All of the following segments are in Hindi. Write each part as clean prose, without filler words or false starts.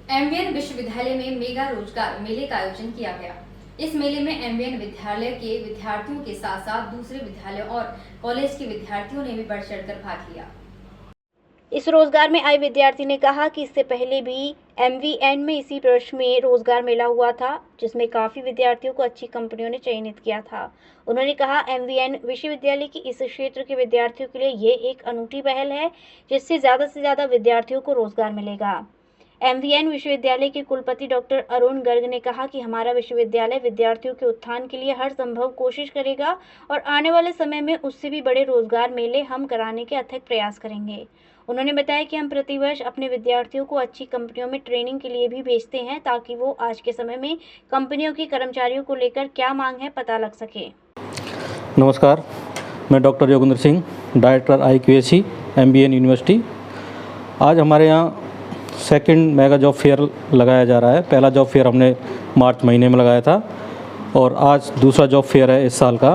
एमवीएन विश्वविद्यालय में मेगा रोजगार मेले का आयोजन किया गया। इस मेले में एमवीएन विद्यालय के विद्यार्थियों के साथ साथ दूसरे विद्यालयों और कॉलेज के विद्यार्थियों ने भी बढ़ चढ़कर भाग लिया। इस रोजगार में आए विद्यार्थी ने कहा कि इससे पहले भी एमवीएन में इसी वर्ष में रोजगार मेला हुआ था, जिसमें काफ़ी विद्यार्थियों को अच्छी कंपनियों ने चयनित किया था। उन्होंने कहा, एमवीएन विश्वविद्यालय की इस क्षेत्र के विद्यार्थियों के लिए ये एक अनूठी पहल है, जिससे ज़्यादा से ज़्यादा विद्यार्थियों को रोजगार मिलेगा। एमवीएन विश्वविद्यालय के कुलपति डॉक्टर अरुण गर्ग ने कहा कि हमारा विश्वविद्यालय विद्यार्थियों के उत्थान के लिए हर संभव कोशिश करेगा और आने वाले समय में उससे भी बड़े रोजगार मेले हम कराने के अथक प्रयास करेंगे। उन्होंने बताया कि हम प्रतिवर्ष अपने विद्यार्थियों को अच्छी कंपनियों में ट्रेनिंग के लिए भी भेजते हैं, ताकि वो आज के समय में कंपनियों की कर्मचारियों को लेकर क्या मांग है पता लग सके। नमस्कार, मैं doctor Yogendra Singh, director IQAC MVN university. आज हमारे यहाँ सेकंड मेगा जॉब फेयर लगाया जा रहा है। पहला जॉब फेयर हमने मार्च महीने में लगाया था और आज दूसरा जॉब फेयर है इस साल का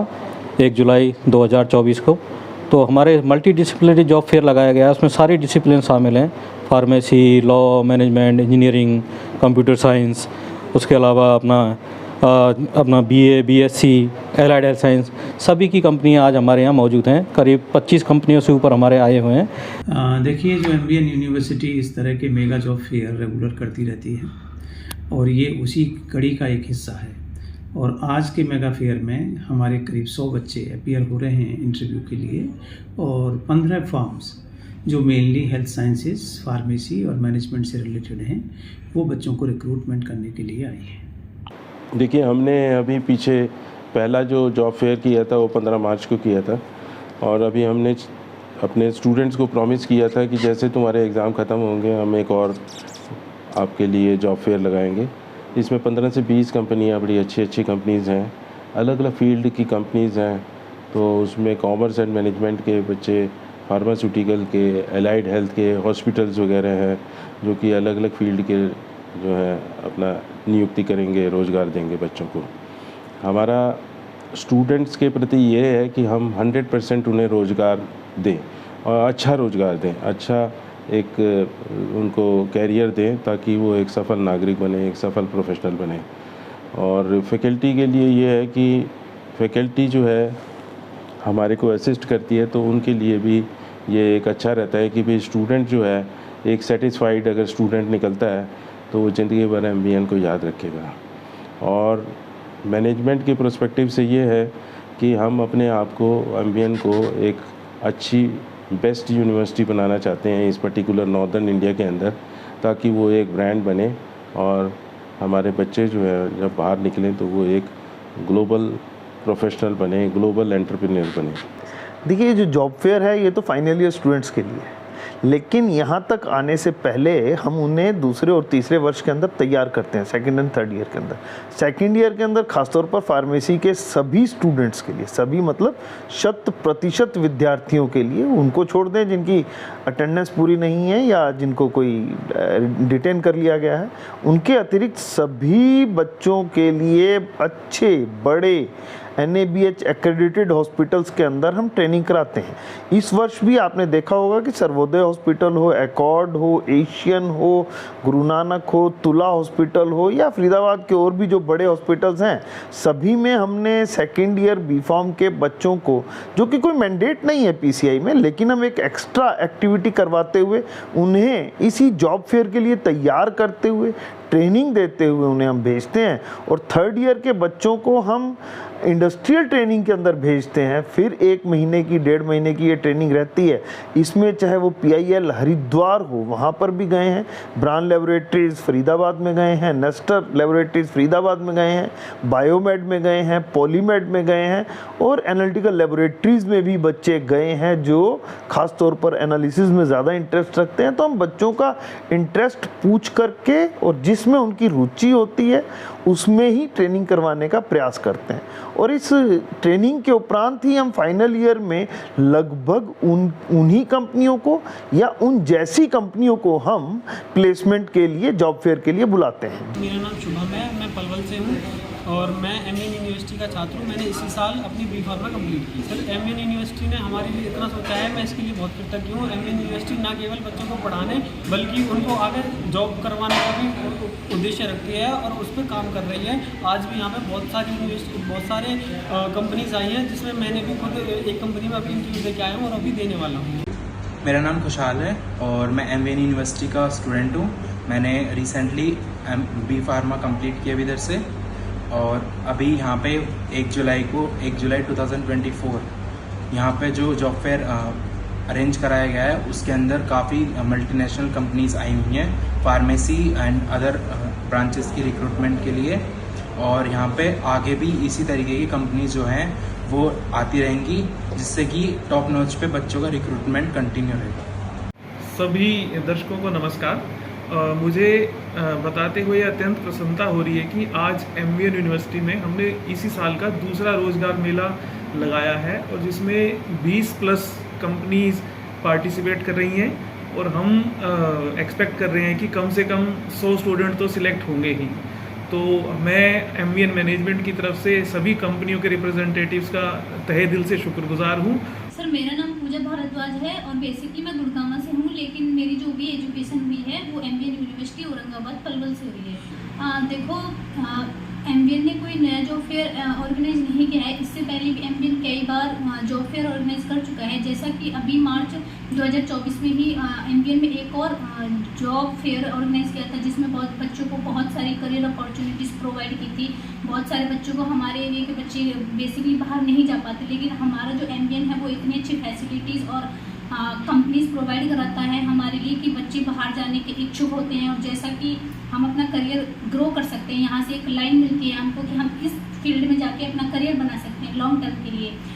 1 जुलाई 2024 को। तो हमारे मल्टी डिसिप्लिनरी जॉब फेयर लगाया गया है। उसमें सारी डिसिप्लिन शामिल हैं, pharmacy, law, management, engineering, computer science, उसके अलावा अपना BA, BSc, allied health science, सभी की कंपनियां आज हमारे यहाँ मौजूद हैं। करीब 25 कंपनियों से ऊपर हमारे आए हुए हैं। देखिए, जो एमवीएन यूनिवर्सिटी इस तरह के मेगा जॉब फेयर रेगुलर करती रहती है और ये उसी कड़ी का एक हिस्सा है। और आज के मेगा फेयर में हमारे करीब 100 बच्चे अपीयर हो रहे हैं इंटरव्यू के लिए और 15 फर्म्स जो मेनली हेल्थ साइंसेज, फार्मेसी और मैनेजमेंट से रिलेटेड हैं, वो बच्चों को रिक्रूटमेंट करने के लिए आई है। देखिए, हमने अभी पीछे पहला जो जॉब फेयर किया था वो 15 मार्च को किया था और अभी हमने अपने स्टूडेंट्स को प्रॉमिस किया था कि जैसे तुम्हारे एग्ज़ाम ख़त्म होंगे हम एक और आपके लिए जॉब फेयर लगाएंगे। इसमें 15 से 20 कंपनियाँ, बड़ी अच्छी अच्छी कंपनीज़ हैं, अलग अलग फील्ड की कंपनीज़ हैं। तो उसमें कॉमर्स एंड मैनेजमेंट के बच्चे, फार्मास्यूटिकल के, एलाइड हेल्थ के, हॉस्पिटल्स वगैरह हैं जो कि अलग अलग फील्ड के जो है अपना नियुक्ति करेंगे, रोज़गार देंगे बच्चों को। हमारा स्टूडेंट्स के प्रति ये है कि हम 100% उन्हें रोज़गार दें और अच्छा रोज़गार दें, अच्छा एक उनको कैरियर दें ताकि वो एक सफल नागरिक बने, एक सफल प्रोफेशनल बने। और फैकल्टी के लिए ये है कि फैकल्टी जो है हमारे को असिस्ट करती है, तो उनके लिए भी ये एक अच्छा रहता है कि भाई स्टूडेंट जो है एक सेटिस्फाइड अगर स्टूडेंट निकलता है तो वो ज़िंदगी भर एमवीएन को याद रखेगा। और मैनेजमेंट के पर्सपेक्टिव से ये है कि हम अपने आप को, एमवीएन को एक अच्छी बेस्ट यूनिवर्सिटी बनाना चाहते हैं इस पर्टिकुलर नॉर्दर्न इंडिया के अंदर, ताकि वो एक ब्रांड बने और हमारे बच्चे जो है जब बाहर निकलें तो वो एक ग्लोबल प्रोफेशनल बने, ग्लोबल एंटरप्रेन्योर बने। देखिए, ये जो जॉब फेयर है ये तो फाइनल ईयर स्टूडेंट्स के लिए है, लेकिन यहाँ तक आने से पहले हम उन्हें दूसरे और तीसरे वर्ष के अंदर तैयार करते हैं, सेकंड एंड थर्ड ईयर के अंदर। सेकंड ईयर के अंदर खासतौर पर फार्मेसी के सभी स्टूडेंट्स के लिए, सभी मतलब 100% विद्यार्थियों के लिए, उनको छोड़ दें जिनकी अटेंडेंस पूरी नहीं है या जिनको कोई डिटेन कर लिया गया है, उनके अतिरिक्त सभी बच्चों के लिए अच्छे बड़े NABH एक्रेडिटेड हॉस्पिटल्स के अंदर हम ट्रेनिंग कराते हैं। इस वर्ष भी आपने देखा होगा कि सर्वोदय हॉस्पिटल हो, एकॉर्ड हो, एशियन हो, गुरु नानक हो, तुला हॉस्पिटल हो या फरीदाबाद के और भी जो बड़े हॉस्पिटल्स हैं, सभी में हमने सेकेंड ईयर B.Pharm के बच्चों को, जो कि कोई मैंडेट नहीं है PCI में, लेकिन हम एक एक्स्ट्रा एक्टिविटी करवाते हुए उन्हें इसी जॉब फेयर के लिए तैयार करते हुए, ट्रेनिंग देते हुए उन्हें हम भेजते हैं। और थर्ड ईयर के बच्चों को हम इंडस्ट्रियल ट्रेनिंग के अंदर भेजते हैं। फिर 1 महीने की, 1.5 महीने की ये ट्रेनिंग रहती है। इसमें चाहे वो PIL हरिद्वार हो, वहाँ पर भी गए हैं, ब्रांड लेबोरेटरीज फरीदाबाद में गए हैं, नेस्टर लेबोरेटरीज फरीदाबाद में गए हैं, बायोमेड में गए हैं, पॉलीमेड में गए हैं और एनालिटिकल लेबोरेटरीज में भी बच्चे गए हैं जो खास तौर पर एनालिसिस में ज़्यादा इंटरेस्ट रखते हैं। तो हम बच्चों का इंटरेस्ट पूछ करके और जिसमें उनकी रुचि होती है उसमें ही ट्रेनिंग करवाने का प्रयास करते हैं। और इस ट्रेनिंग के उपरांत ही हम फाइनल ईयर में लगभग उन्हीं कंपनियों को या उन जैसी कंपनियों को हम प्लेसमेंट के लिए, जॉब फेयर के लिए बुलाते हैं। मेरा नाम शुभम है, मैं पलवल से हूँ। और मैं एमवीएन यूनिवर्सिटी का छात्र हूँ। मैंने इसी साल अपनी बी फार्मा कंप्लीट की। सर एमवीएन यूनिवर्सिटी ने हमारे लिए इतना सोचा है, मैं इसके लिए बहुत कृतज्ञ हूँ। एमवीएन यूनिवर्सिटी ना केवल बच्चों को पढ़ाने बल्कि उनको आगे जॉब करवाने का भी उद्देश्य रखती है और उस पर काम कर रही है। आज भी यहाँ पे बहुत सारे कंपनीज आई हैं, जिसमें मैंने भी खुद एक कंपनी में अभी इंटरव्यू देके आया हूँ और अभी देने वाला हूँ। मेरा नाम खुशहाल है और मैं एमवीएन यूनिवर्सिटी का स्टूडेंट हूँ। मैंने रिसेंटली बी फार्मा कंप्लीट किया इधर से और अभी यहाँ पे 1 जुलाई 2024 यहाँ पे जो जॉब फेयर अरेंज कराया गया है उसके अंदर काफ़ी मल्टीनेशनल कंपनीज आई हुई हैं फार्मेसी एंड अदर ब्रांचेस की रिक्रूटमेंट के लिए, और यहाँ पे आगे भी इसी तरीके की कंपनीज जो हैं वो आती रहेंगी, जिससे कि टॉप नॉच पे बच्चों का रिक्रूटमेंट कंटिन्यू रहेगा। सभी दर्शकों को नमस्कार। मुझे बताते हुए अत्यंत प्रसन्नता हो रही है कि आज एमवीएन यूनिवर्सिटी में हमने इसी साल का दूसरा रोजगार मेला लगाया है और जिसमें 20+ कंपनीज पार्टिसिपेट कर रही हैं और हम एक्सपेक्ट कर रहे हैं कि कम से कम 100 स्टूडेंट तो सिलेक्ट होंगे ही। तो मैं एमवीएन मैनेजमेंट की तरफ से सभी कंपनियों के रिप्रेजेंटेटिव्स का तहे दिल से शुक्रगुजार हूँ। सर मेरा नाम पूजा भारद्वाज है और बेसिकली मैं गुड़गांव से हूँ, लेकिन मेरी जो भी एजुकेशन हुई है वो एमवीएन यूनिवर्सिटी औरंगाबाद पलवल से हुई है। देखो एमवीएन ने कोई नया जॉब फेयर ऑर्गेनाइज नहीं किया है। इससे पहले भी एमवीएन कई बार जॉब फेयर ऑर्गेनाइज कर चुका है, जैसा कि अभी मार्च 2024 में ही एमवीएन में एक और जॉब फेयर ऑर्गेनाइज किया था, जिसमें बहुत बच्चों को बहुत सारी करियर अपॉर्चुनिटीज़ प्रोवाइड की थी। बहुत सारे बच्चों को, हमारे एरिया के बच्चे बेसिकली बाहर नहीं जा पाते, लेकिन हमारा जो एमवीएन है वो इतनी अच्छी फैसिलिटीज़ और कंपनीज प्रोवाइड कराता है हमारे लिए कि बच्चे बाहर जाने के इच्छुक होते हैं और जैसा कि हम अपना करियर ग्रो कर सकते हैं। यहाँ से एक लाइन मिलती है हमको कि हम इस फील्ड में जाके अपना करियर बना सकते हैं लॉन्ग टर्म के लिए।